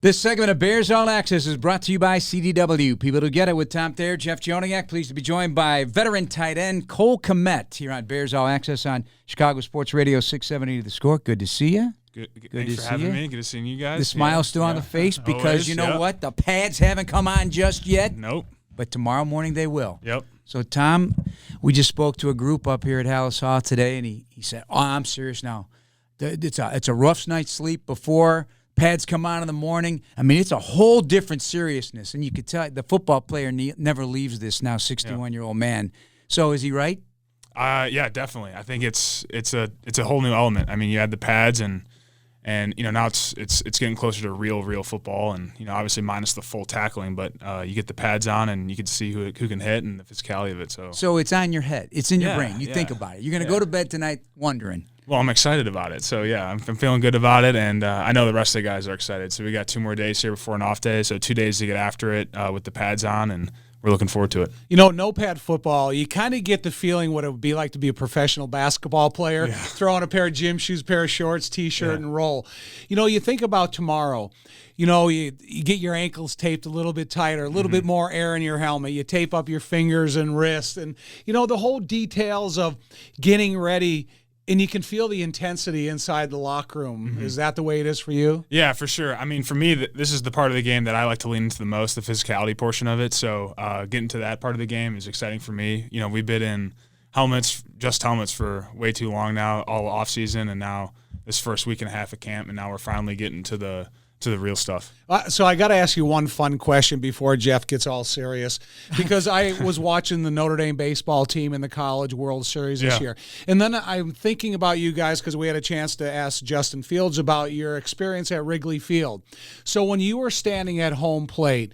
This segment of Bears All Access is brought to you by CDW. People who get it with Tom Thayer, Jeff Joniak. Pleased to be joined by veteran tight end Cole Kmet here on Bears All Access on Chicago Sports Radio 670 The Score. Good to see you. Good Thanks for having me. Good to see you guys. The smile's still on the face because you know what? The pads haven't come on just yet. Nope. But tomorrow morning they will. Yep. So, Tom, we just spoke to a group up here at Hallis Hall today, and he said, I'm serious now. It's a rough night's sleep before pads come on in the morning. I mean, it's a whole different seriousness, and you could tell the football player never leaves this now 61-year-old man. So is he right? Yeah, definitely. I think it's a whole new element. I mean, you had the pads and you know now it's getting closer to real football, and you know obviously minus the full tackling, but you get the pads on and you can see who can hit and the physicality of it. So it's on your head. It's in your brain. You think about it. You're going to go to bed tonight wondering. Well, I'm excited about it. So, yeah, I'm feeling good about it, and I know the rest of the guys are excited. So we got 2 more days here before an off day, so 2 days to get after it with the pads on, and we're looking forward to it. You know, no pad football, you kind of get the feeling what it would be like to be a professional basketball player, throw on a pair of gym shoes, pair of shorts, T-shirt, and roll. You know, you think about tomorrow. You know, you get your ankles taped a little bit tighter, a little bit more air in your helmet. You tape up your fingers and wrists, and, you know, the whole details of getting ready. And you can feel the intensity inside the locker room. Is that the way it is for you? Yeah, for sure. I mean, for me, this is the part of the game that I like to lean into the most, the physicality portion of it. So getting to that part of the game is exciting for me. You know, we've been in just helmets for way too long now, all off season, and now this first week and a half of camp, and now we're finally getting to the real stuff. So I got to ask you one fun question before Jeff gets all serious, because I was watching the Notre Dame baseball team in the College World Series this year. And then I'm thinking about you guys because we had a chance to ask Justin Fields about your experience at Wrigley Field. So when you were standing at home plate,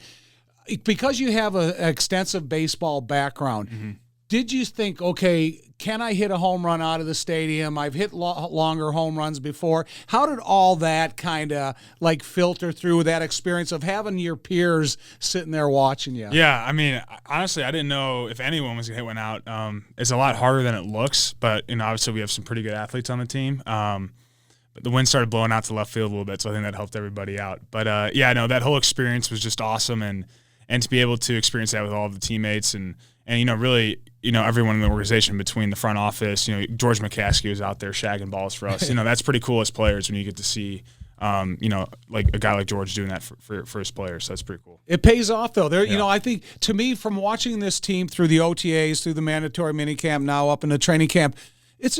because you have an extensive baseball background, did you think, okay, can I hit a home run out of the stadium? I've hit longer home runs before. How did all that kind of like filter through that experience of having your peers sitting there watching you? Yeah, I mean, honestly, I didn't know if anyone was going to hit one out. It's a lot harder than it looks, but you know, obviously we have some pretty good athletes on the team. But the wind started blowing out to left field a little bit, so I think that helped everybody out. But yeah, no, that whole experience was just awesome, and to be able to experience that with all of the teammates and you know, really, you know, everyone in the organization between the front office, you know, George McCaskey was out there shagging balls for us. You know, that's pretty cool as players when you get to see, you know, like a guy like George doing that for his players. So that's pretty cool. It pays off, though. You know, I think, to me, from watching this team through the OTAs, through the mandatory minicamp, now up in the training camp, it's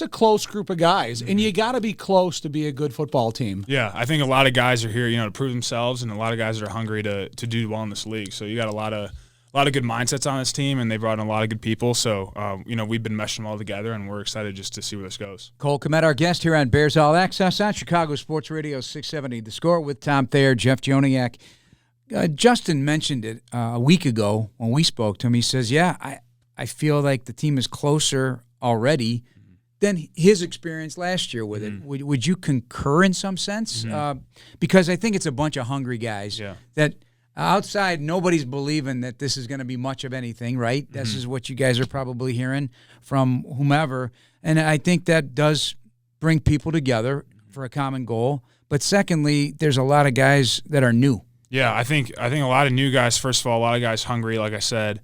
a close group of guys, and you got to be close to be a good football team. Yeah, I think a lot of guys are here, you know, to prove themselves, and a lot of guys are hungry to do well in this league. So you got a lot of good mindsets on this team, and they brought in a lot of good people. So, you know, we've been meshing them all together, and we're excited just to see where this goes. Cole Kmet, our guest here on Bears All Access on Chicago Sports Radio 670 The Score with Tom Thayer, Jeff Joniak. Justin mentioned it a week ago when we spoke to him. He says, yeah, I feel like the team is closer already than his experience last year with it. Would you concur in some sense? Because I think it's a bunch of hungry guys that – outside, nobody's believing that this is going to be much of anything, right? This is what you guys are probably hearing from whomever. And I think that does bring people together for a common goal. But secondly, there's a lot of guys that are new. Yeah, I think a lot of new guys, first of all, a lot of guys hungry, like I said.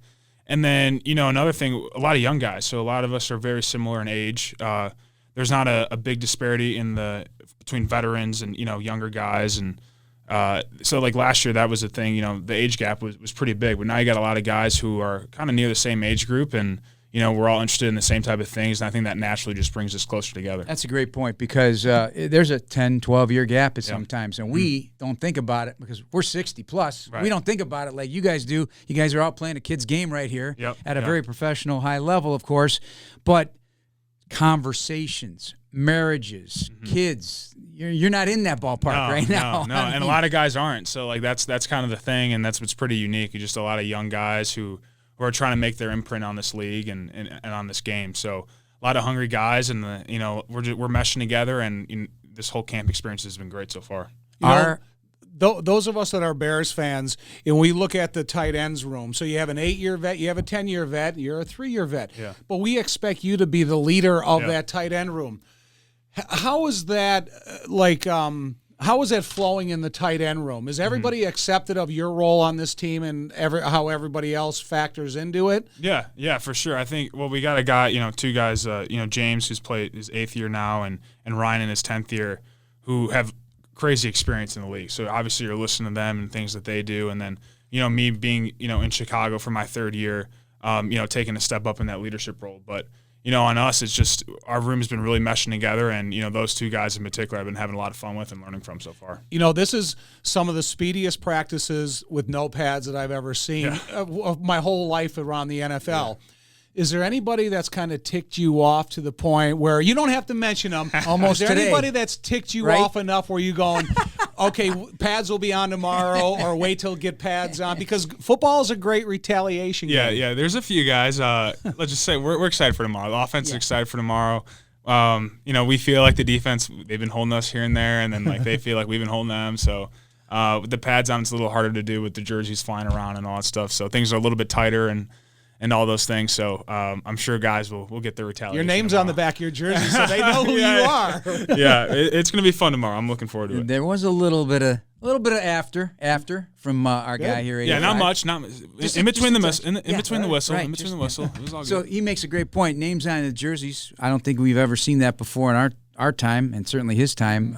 And then, you know, another thing, a lot of young guys. So a lot of us are very similar in age. There's not a big disparity between veterans and, you know, younger guys. And so like last year, that was the thing, you know, the age gap was pretty big, but now you got a lot of guys who are kind of near the same age group, and, you know, we're all interested in the same type of things, and I think that naturally just brings us closer together. That's a great point, because there's a 10, 12-year gap at sometimes, and we don't think about it because we're 60 plus. Right. We don't think about it like you guys do. You guys are out playing a kid's game right here at a very professional, high level, of course, but conversations, marriages, kids, you're not in that ballpark right now. No, and a lot of guys aren't. So like that's kind of the thing, and that's what's pretty unique. Just a lot of young guys who are trying to make their imprint on this league and on this game. So a lot of hungry guys, and you know, we're meshing together, and this whole camp experience has been great so far. Those of us that are Bears fans, and we look at the tight ends room, so you have an 8-year vet, you have a 10-year vet, you're a 3-year vet. Yeah. But we expect you to be the leader of that tight end room. How is that How is that flowing in the tight end room? Is everybody accepted of your role on this team and how everybody else factors into it? Yeah, for sure. I think we got a guy, two guys, James, who's played his 8th year now, and Ryan in his 10th year, who have crazy experience in the league. So obviously you're listening to them and things that they do, and then me being in Chicago for my 3rd year, taking a step up in that leadership role, but. On us, it's just our room has been really meshing together, and those 2 guys in particular I've been having a lot of fun with and learning from so far. This is some of the speediest practices with no pads that I've ever seen of my whole life around the NFL. Yeah. Is there anybody that's kind of ticked you off to the point where you don't have to mention them? Almost Is there today. Anybody that's ticked you off enough where you going, okay, pads will be on tomorrow, or wait till get pads on? Because football is a great retaliation game. Yeah. There's a few guys. Let's just say we're excited for tomorrow. The offense is excited for tomorrow. We feel like the defense, they've been holding us here and there, and then they feel like we've been holding them. So with the pads on, it's a little harder to do with the jerseys flying around and all that stuff. So things are a little bit tighter and all those things. So I'm sure guys will get their retaliation. Your name's tomorrow. on the back of your jersey, so they know who you are. Yeah, it's going to be fun tomorrow. I'm looking forward to it. There was a little bit of after from our guy here. Yeah, not much. In between the whistle. Right, In between the whistle. It was all good. So he makes a great point. Names on the jerseys. I don't think we've ever seen that before in our time, and certainly his time.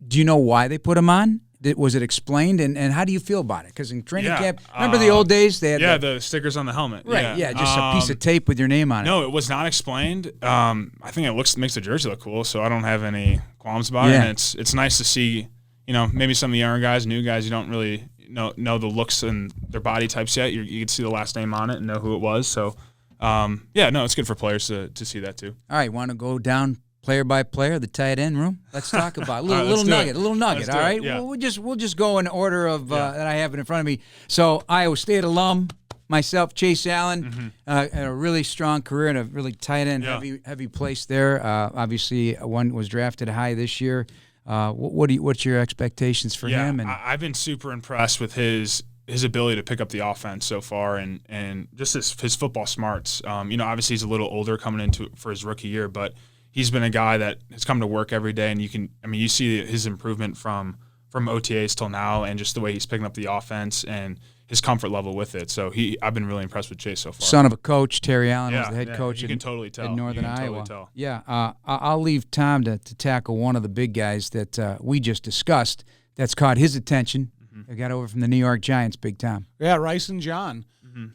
Do you know why they put them on? Was it explained, and how do you feel about it? Because in training camp, remember the old days? They had the stickers on the helmet. Right, just a piece of tape with your name on it. No, it was not explained. I think it makes the jersey look cool, so I don't have any qualms about it. And it's nice to see, maybe some of the younger guys, new guys, you don't really know the looks and their body types yet. You can see the last name on it and know who it was. So, it's good for players to see that too. All right, want to go down player by player, the tight end room. Let's talk about a little nugget. Let's all right. Yeah. We'll just go in order of that I have it in front of me. So Iowa State alum, myself, Chase Allen, had a really strong career in a really tight end heavy place there. Obviously, one was drafted high this year. What's your expectations for him? And I've been super impressed with his ability to pick up the offense so far, and just his football smarts. Obviously he's a little older coming into for his rookie year, but he's been a guy that has come to work every day, and you see his improvement from OTAs till now, and just the way he's picking up the offense and his comfort level with it. So I've been really impressed with Chase so far. Son of a coach, Terry Allen was the head coach. You can totally tell. In Northern Iowa. Totally tell. Yeah, I'll leave Tom to tackle one of the big guys that we just discussed that's caught his attention. They got over from the New York Giants, Big Tom. Yeah, Rice and John.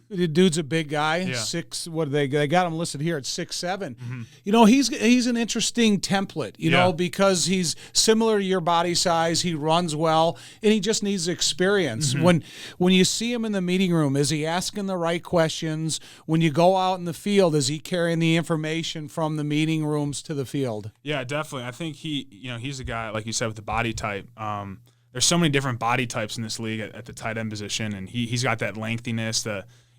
The dude's a big guy. Yeah. They got him listed here at 6'7". He's an interesting template, because he's similar to your body size. He runs well, and he just needs experience. When you see him in the meeting room, is he asking the right questions? When you go out in the field, is he carrying the information from the meeting rooms to the field? Yeah, definitely. I think he's a guy, like you said, with the body type. There's so many different body types in this league at the tight end position, and he's got that lengthiness.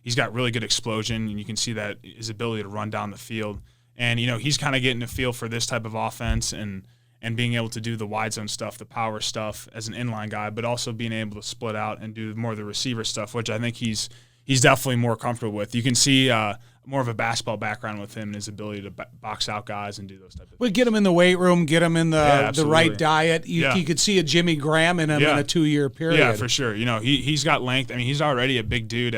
He's got really good explosion, and you can see that his ability to run down the field. And he's kind of getting a feel for this type of offense and being able to do the wide zone stuff, the power stuff as an inline guy, but also being able to split out and do more of the receiver stuff, which I think he's definitely more comfortable with. You can see more of a basketball background with him and his ability to box out guys and do those type of things. We get him in the weight room, get him in the right diet. You could see a Jimmy Graham in him in a 2-year period. Yeah, for sure. He's got length. He's already a big dude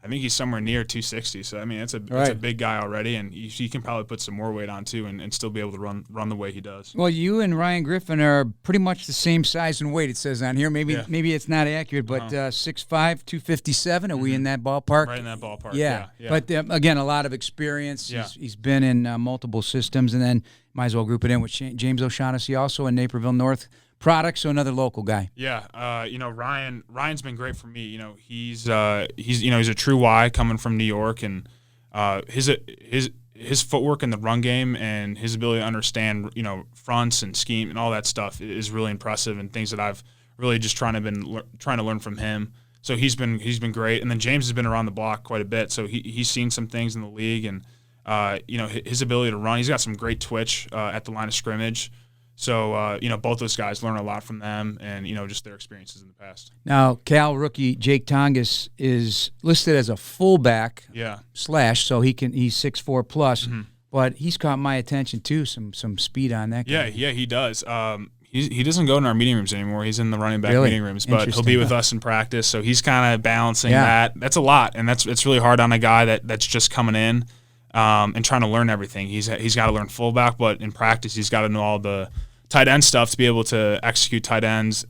I think he's somewhere near 260. So, it's a big guy already, and he can probably put some more weight on, too, and still be able to run the way he does. Well, you and Ryan Griffin are pretty much the same size and weight, it says on here. Maybe it's not accurate, but 6'5", 257. Are we in that ballpark? Right in that ballpark, yeah. But, again, a lot of experience. Yeah. He's been in multiple systems, and then might as well group it in with James O'Shaughnessy, also in Naperville North product, so another local guy. Yeah, Ryan's been great for me. He's a true Y coming from New York, and his footwork in the run game and his ability to understand fronts and scheme and all that stuff is really impressive, and things that I've really just trying to learn from him. So he's been great, and then James has been around the block quite a bit, so he's seen some things in the league, and his ability to run. He's got some great twitch at the line of scrimmage. So, both those guys learn a lot from them and, just their experiences in the past. Now, Cal rookie Jake Tongas is listed as a fullback slash, so he's 6'4 plus, but he's caught my attention too, some speed on that guy. Yeah, he does. he doesn't go in our meeting rooms anymore. He's in the running back meeting rooms, but he'll be with us in practice. So he's kind of balancing that. That's a lot, and it's really hard on a guy that's just coming in and trying to learn everything. He's got to learn fullback, but in practice he's got to know all the tight end stuff to be able to execute tight end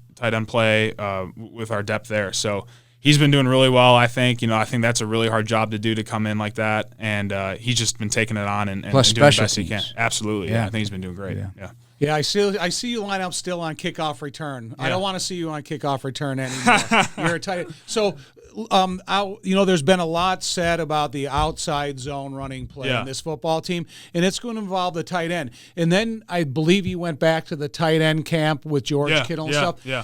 play with our depth there. So he's been doing really well, I think. I think that's a really hard job to do, to come in like that, and he's just been taking it on and doing the best he can. Absolutely, I think he's been doing great. Yeah. I see you line up still on kickoff return. I don't want to see you on kickoff return anymore. You're a tight end. So, there's been a lot said about the outside zone running play in this football team, and it's going to involve the tight end. And then I believe you went back to the tight end camp with George Kittle and stuff. Yeah.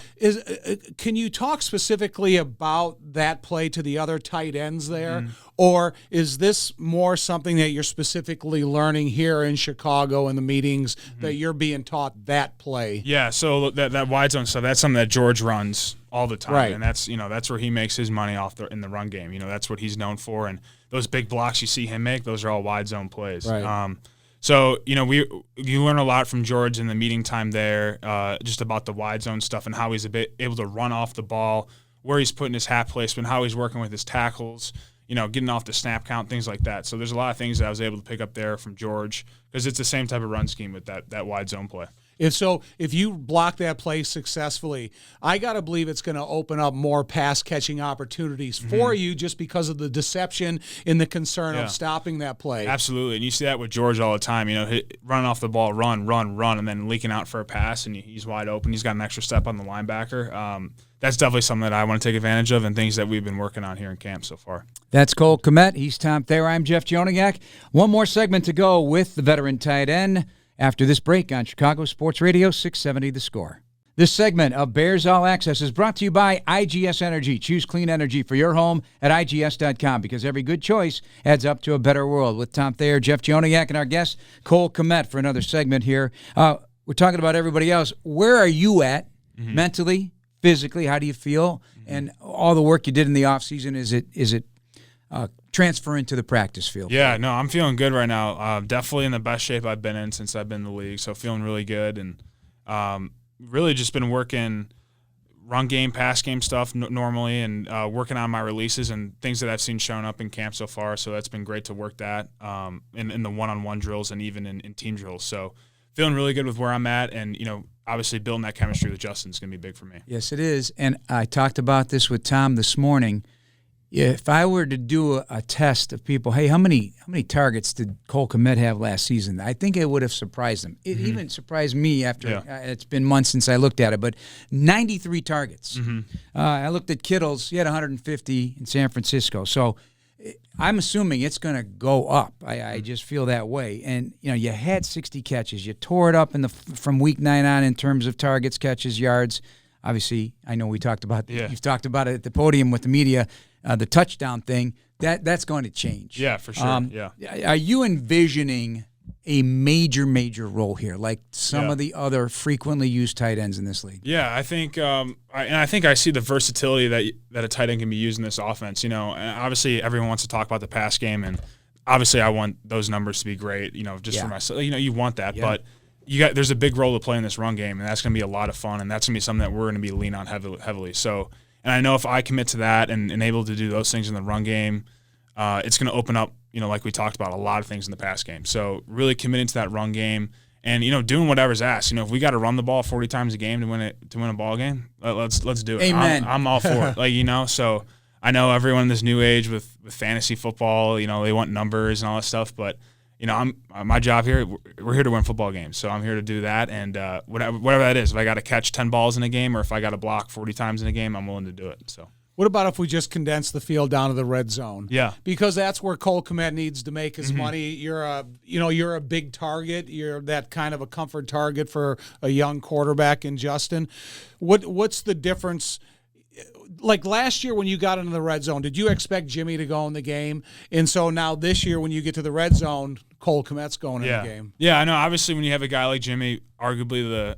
Can you talk specifically about that play to the other tight ends there? Or is this more something that you're specifically learning here in Chicago in the meetings that you're being taught that play? Yeah, so that wide zone stuff, that's something that George runs all the time. Right. And that's where he makes his money in the run game. That's what he's known for. And those big blocks you see him make, those are all wide zone plays. Right. So, you learn a lot from George in the meeting time there, just about the wide zone stuff and how he's able to run off the ball, where he's putting his hat placement, how he's working with his tackles, getting off the snap count, things like that. So there's a lot of things that I was able to pick up there from George, because it's the same type of run scheme with that wide zone play. If you block that play successfully, I got to believe it's going to open up more pass-catching opportunities for you, just because of the deception and the concern of stopping that play. Absolutely, and you see that with George all the time. Running off the ball, run, and then leaking out for a pass, and he's wide open. He's got an extra step on the linebacker. That's definitely something that I want to take advantage of, and things that we've been working on here in camp so far. That's Cole Kmet. He's Tom Thayer. I'm Jeff Joniak. One more segment to go with the veteran tight end after this break on Chicago Sports Radio 670 The Score. This segment of Bears All Access is brought to you by IGS Energy. Choose clean energy for your home at IGS.com, because every good choice adds up to a better world. With Tom Thayer, Jeff Joniak, and our guest, Cole Kmet, for another segment here. We're talking about everybody else. Where are you at mentally, physically? How do you feel? And all the work you did in the offseason, is it transferring to the practice field? Yeah, no, I'm feeling good right now. Definitely in the best shape I've been in since I've been in the league, so feeling really good. And really just been working run game, pass game stuff normally, and working on my releases and things that I've seen showing up in camp so far. So that's been great to work that in the one-on-one drills and even in team drills. So feeling really good with where I'm at, and obviously building that chemistry with Justin is going to be big for me. Yes, it is. And I talked about this with Tom this morning. If I were to do a test of people, hey, how many targets did Cole Kmet have last season? I think it would have surprised them. It even surprised me after it's been months since I looked at it, but 93 targets. I looked at Kittle's. He had 150 in San Francisco. So I'm assuming it's going to go up. I just feel that way. And, you had 60 catches. You tore it up from week 9 on in terms of targets, catches, yards. Obviously, I know we talked about you've talked about it at the podium with the media. The touchdown thing, that's going to change. Yeah, for sure. Are you envisioning a major role here, like some of the other frequently used tight ends in this league? Yeah, I think I think I see the versatility that a tight end can be used in this offense. And obviously everyone wants to talk about the pass game, and obviously I want those numbers to be great. Just for myself, you want that, but there's a big role to play in this run game, and that's going to be a lot of fun, and that's going to be something that we're going to be lean on heavily. So. And I know if I commit to that and able to do those things in the run game, it's going to open up, like we talked about, a lot of things in the pass game. So really committing to that run game and, doing whatever's asked. If we got to run the ball 40 times a game to win a ball game, let's do it. Amen. I'm all for it. So I know everyone in this new age with fantasy football, they want numbers and all that stuff, but my job here, we're here to win football games. So I'm here to do that, and whatever that is. If I got to catch 10 balls in a game, or if I got to block 40 times in a game, I'm willing to do it. So. What about if we just condense the field down to the red zone? Yeah, because that's where Cole Kmet needs to make his money. You're a big target. You're that kind of a comfort target for a young quarterback in Justin. What's the difference? Like last year when you got into the red zone, did you expect Jimmy to go in the game? And so now this year when you get to the red zone, Cole Kmet's going in the game. Yeah, I know. Obviously when you have a guy like Jimmy, arguably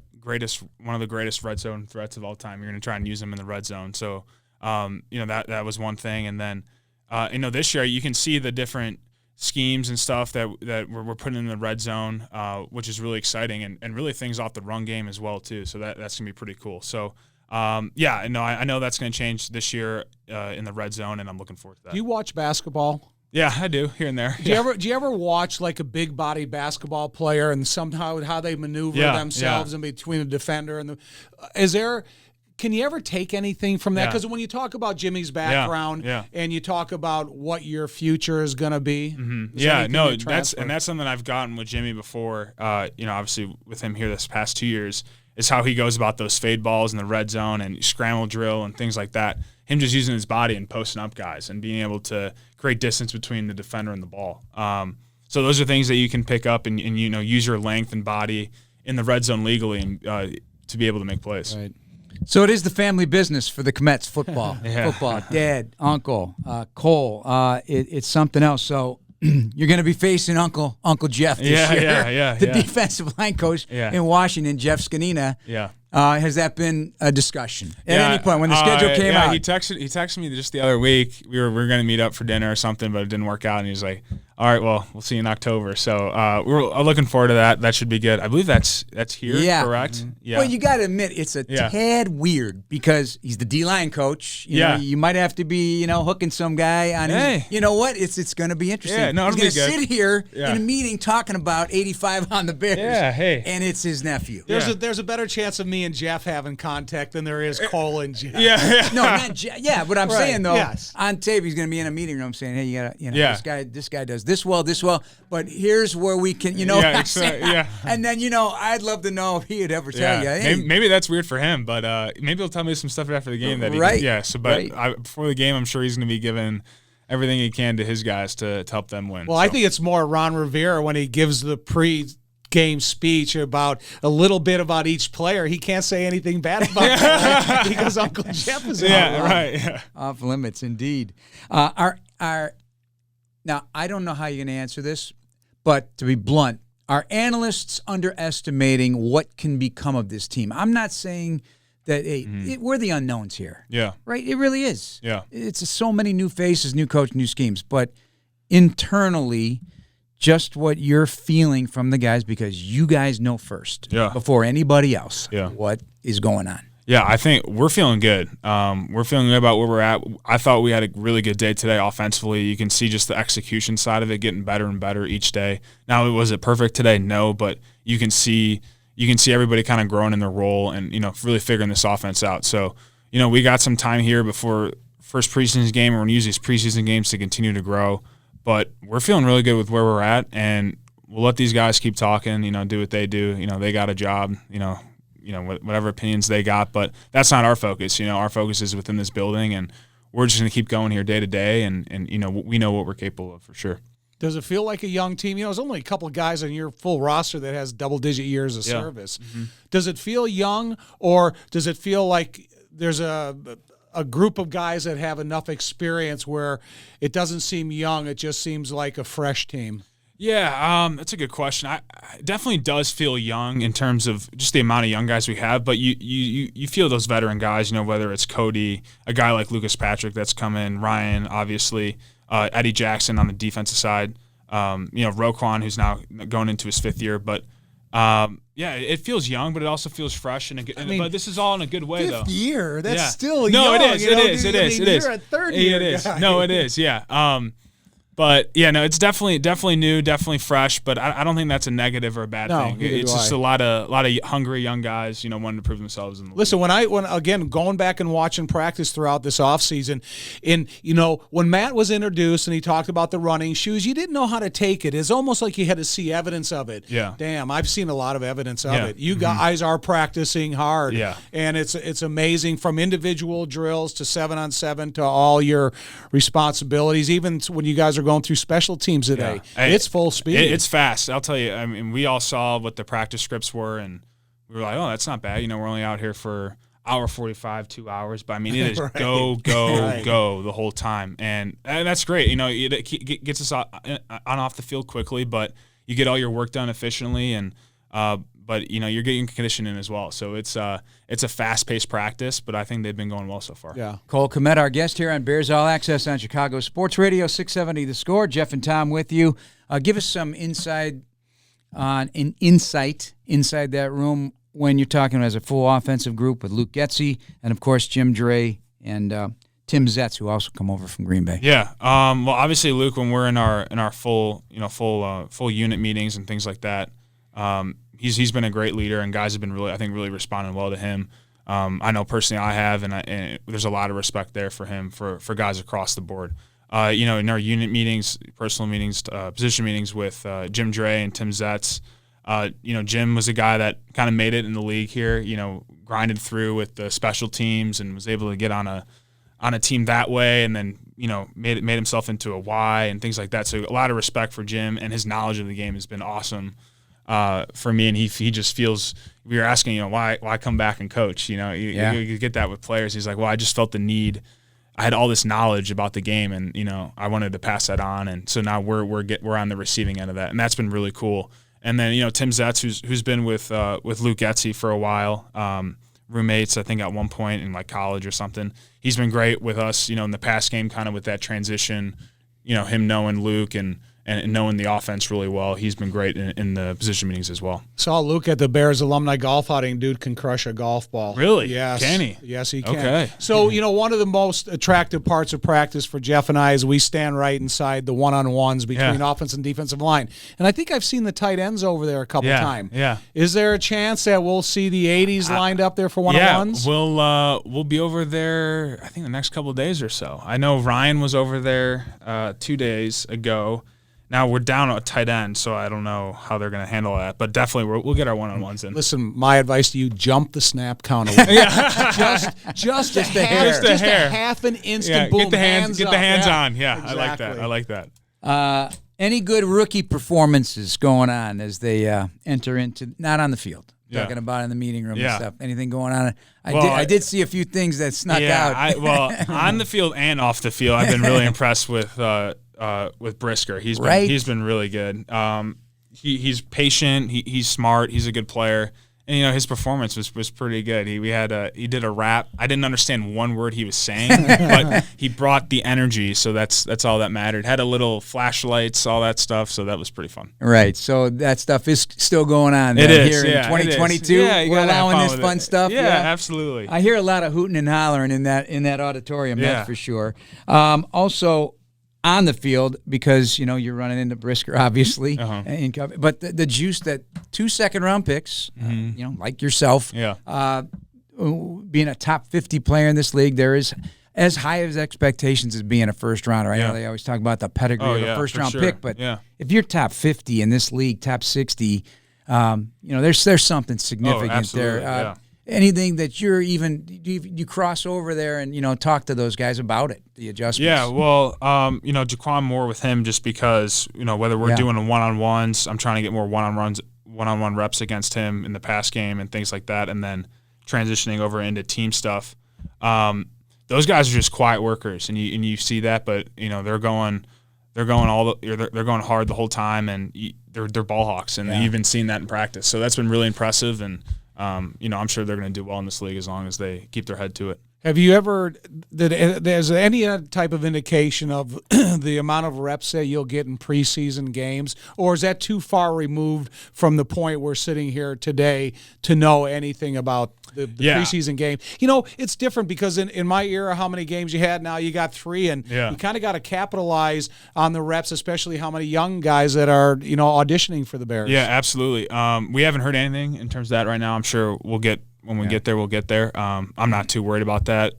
one of the greatest red zone threats of all time, you're going to try and use him in the red zone. So, that was one thing. And then, this year you can see the different schemes and stuff that we're putting in the red zone, which is really exciting, and really things off the run game as well too. So that's going to be pretty cool. So I know that's going to change this year in the red zone, and I'm looking forward to that. Do you watch basketball? Yeah, I do, here and there. Do you ever watch like a big body basketball player and somehow how they maneuver themselves in between the defender and can you ever take anything from that? Because when you talk about Jimmy's background and you talk about what your future is going to be, that's something I've gotten with Jimmy before. Obviously with him here this past 2 years, is how he goes about those fade balls in the red zone and scramble drill and things like that. Him just using his body and posting up guys and being able to create distance between the defender and the ball. So those are things that you can pick up and use your length and body in the red zone legally and to be able to make plays. Right. So it is the family business for the Kmets football. Football, dad, uncle, Cole. It's something else. So you're going to be facing Uncle Jeff this year. The defensive line coach in Washington, Jeff Scanina. Yeah. Has that been a discussion at any point when the schedule came out? He texted me just the other week. We were going to meet up for dinner or something, but it didn't work out. And he was like, "All right, well, we'll see you in October." So we're looking forward to that. That should be good. I believe that's here, correct? Mm-hmm. Yeah. Well, you got to admit it's a tad weird because he's the D-line coach. You know, you might have to be hooking some guy on his. You know what? It's going to be interesting. Yeah, no, he's going to good. sit here in a meeting talking about 85 on the Bears. Yeah, hey, and it's his nephew. There's a better chance of me and Jeff having contact than there is Cole and Jeff. No, not Jeff. Yeah, but I'm saying though, on tape he's going to be in a meeting room saying, "Hey, you got to, this guy does this well, but here's where we can, And then I'd love to know if he would ever tell you. Hey, maybe that's weird for him, but maybe he'll tell me some stuff after the game that before the game, I'm sure he's going to be giving everything he can to his guys to help them win. Well, I think it's more Ron Rivera when he gives the game speech about a little bit about each player. He can't say anything bad about them because Uncle Jeff is off limits indeed. Now I don't know how you're going to answer this, but to be blunt, are analysts underestimating what can become of this team? I'm not saying that we're the unknowns here. Yeah. Right? It really is. Yeah. It's so many new faces, new coach, new schemes, but internally just what you're feeling from the guys because you guys know first before anybody else what is going on. Yeah, I think we're feeling good. We're feeling good about where we're at. I thought we had a really good day today offensively. You can see just the execution side of it getting better and better each day. Now, was it perfect today? No, but you can see everybody kind of growing in their role and really figuring this offense out. So, we got some time here before first preseason game. We're going to use these preseason games to continue to grow. But we're feeling really good with where we're at, and we'll let these guys keep talking, do what they do. They got a job, whatever opinions they got. But that's not our focus. Our focus is within this building, and we're just going to keep going here day to day, and we know what we're capable of for sure. Does it feel like a young team? There's only a couple of guys on your full roster that has double-digit years of service. Mm-hmm. Does it feel young, or does it feel like there's a group of guys that have enough experience where it doesn't seem young, it just seems like a fresh team? Yeah, that's a good question. It definitely does feel young in terms of just the amount of young guys we have, but you feel those veteran guys, whether it's Cody, a guy like Lucas Patrick that's come in, Ryan, obviously, Eddie Jackson on the defensive side, Roquan, who's now going into his 5th year, but it feels young, but it also feels fresh, but this is all in a good way, though. 5th year, that's still young. No, it is. You're a 3rd year guy. No, it is, yeah. But it's definitely new, definitely fresh. But I don't think that's a negative or a bad thing. It's just a lot of hungry young guys, wanting to prove themselves in the league. Listen, when again going back and watching practice throughout this offseason, when Matt was introduced and he talked about the running shoes, you didn't know how to take it. It's almost like you had to see evidence of it. Yeah. Damn, I've seen a lot of evidence of it. You guys are practicing hard. Yeah. And it's amazing, from individual drills to 7-on-7 to all your responsibilities, even when you guys are going through special teams today. It's full speed. It's fast. I'll tell you. I mean, we all saw what the practice scripts were, and we were like, "Oh, that's not bad." We're only out here for hour 45, 2 hours, but I mean, it is go the whole time, and that's great. It gets us on off the field quickly, but you get all your work done efficiently, and but but you're getting conditioning as well. So it's a fast-paced practice, but I think they've been going well so far. Yeah. Cole Kmet, our guest here on Bears All Access on Chicago Sports Radio 670 The Score. Jeff and Tom with you. Give us some insight inside that room when you're talking as a full offensive group with Luke Getsy and, of course, Jim Dre and Tim Zetz, who also come over from Green Bay. Yeah. Well, obviously, Luke, when we're in our full unit meetings and things like that, he's been a great leader, and guys have been really responding well to him. I know personally I have, and there's a lot of respect there for him for guys across the board. In our unit meetings, personal meetings, position meetings with Jim Dre and Tim Zetz. Jim was a guy that kind of made it in the league here. Grinded through with the special teams and was able to get on a team that way, and then made himself into a Y and things like that. So a lot of respect for Jim, and his knowledge of the game has been awesome for me. And he just feels, we were asking why come back and coach. You get that with players. He's like, well, I just felt the need. I had all this knowledge about the game, and I wanted to pass that on, and so now we're on the receiving end of that, and that's been really cool. And then Tim Zetz, who's been with Luke Getsy for a while, roommates I think at one point in like college or something. He's been great with us, in the past game, kind of with that transition. Him knowing Luke and knowing the offense really well. He's been great in the position meetings as well. Saw Luke at the Bears alumni golf outing. Dude can crush a golf ball. Really? Yes. Can he? Yes, he can. Okay. So, one of the most attractive parts of practice for Jeff and I is we stand right inside the one-on-ones between offense and defensive line. And I think I've seen the tight ends over there a couple times. Yeah. Is there a chance that we'll see the 80s lined up there for one-on-ones? Yeah, we'll be over there, I think, the next couple of days or so. I know Ryan was over there 2 days ago. Now we're down a tight end, so I don't know how they're going to handle that. But definitely, we'll get our one-on-ones in. Listen, my advice to you: jump the snap count a little. just a half an instant. Boom, get the hands on. Yeah, exactly. I like that. Any good rookie performances going on as they enter into, not on the field, talking about in the meeting room and stuff? Anything going on? I did see a few things that snuck out. On the field and off the field, I've been really impressed with Brisker. He's been really good. He's patient. He's smart. He's a good player. And his performance was pretty good. He did a rap. I didn't understand one word he was saying, but he brought the energy. So that's all that mattered. Had a little flashlights, all that stuff. So that was pretty fun. Right. So that stuff is still going on. It is here in 2022. Yeah, we're allowing this fun stuff. Yeah, absolutely. I hear a lot of hooting and hollering in that auditorium. That's for sure. Also, on the field, because you're running into Brisker, obviously, but the juice that 2 second-round picks, like yourself, being a top 50 player in this league, there is as high as expectations as being a first rounder. I know they always talk about the pedigree of a first-round pick, but if you're top 50 in this league, top 60, there's something significant there. Anything that you cross over there and talk to those guys about it, the adjustments. Yeah, well, Jaquan Moore with him, just because whether we're doing one-on-ones, I'm trying to get more one-on-one reps against him in the pass game and things like that, and then transitioning over into team stuff. Those guys are just quiet workers, and you see that, but they're going hard the whole time, and they're ball hawks, and you've been seeing that in practice. So that's been really impressive, and I'm sure they're going to do well in this league as long as they keep their head to it. Have you ever there's any type of indication of the amount of reps that you'll get in preseason games, or is that too far removed from the point we're sitting here today to know anything about the preseason game? It's different because in my era, how many games you had, now you got 3, and you kind of got to capitalize on the reps, especially how many young guys that are auditioning for the Bears. Yeah, absolutely. We haven't heard anything in terms of that right now. I'm sure we'll get. When we get there, we'll get there. I'm not too worried about that.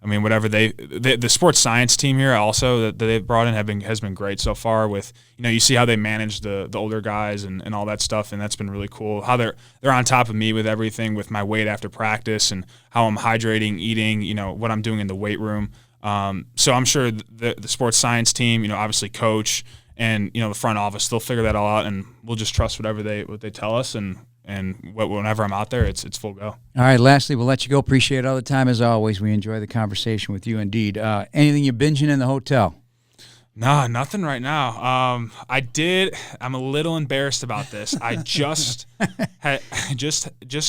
I mean, whatever the sports science team here also that they've brought in has been great so far. With you see how they manage the older guys and all that stuff, and that's been really cool. How they're on top of me with everything, with my weight after practice, and how I'm hydrating, eating. What I'm doing in the weight room. So I'm sure the sports science team, obviously coach and the front office, they'll figure that all out, and we'll just trust what they tell us and whenever I'm out there, it's full go. All right, lastly, we'll let you go. Appreciate all the time as always. We enjoy the conversation with you indeed. Anything you binging in the hotel? No, nothing right now. I'm a little embarrassed about this. I just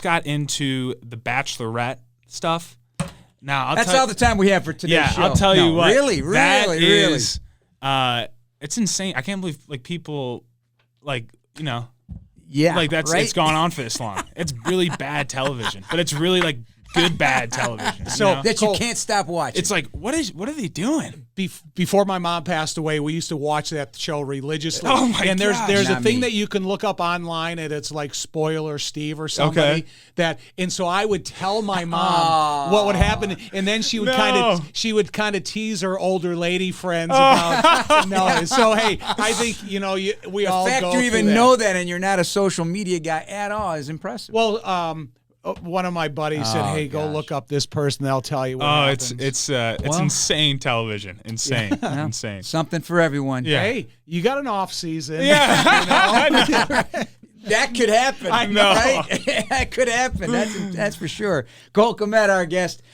got into the Bachelorette stuff. Now That's all the time we have for today's show. I'll tell you what. Really. It's insane. I can't believe people Yeah, like that's right? it's gone on for this long. It's really bad television, but it's really like good bad television. So that you can't stop watching. It's like what are they doing? Before my mom passed away, we used to watch that show religiously. Oh my And there's gosh. a Not thing me. that you can look up online, and it's like Spoiler Steve or somebody and so I would tell my mom what would happen, and then she would kind of tease her older lady friends about So hey, I think we all the fact go you through even that. know that and you're not a social media guy at all is impressive. Well, one of my buddies said, "Hey, go look up this person. They'll tell you what happens." It's insane television. Insane. Insane. Something for everyone. Yeah. Hey, you got an off season. Yeah. That could happen. I know. Right? That could happen. That's for sure. Cole Kmet, our guest.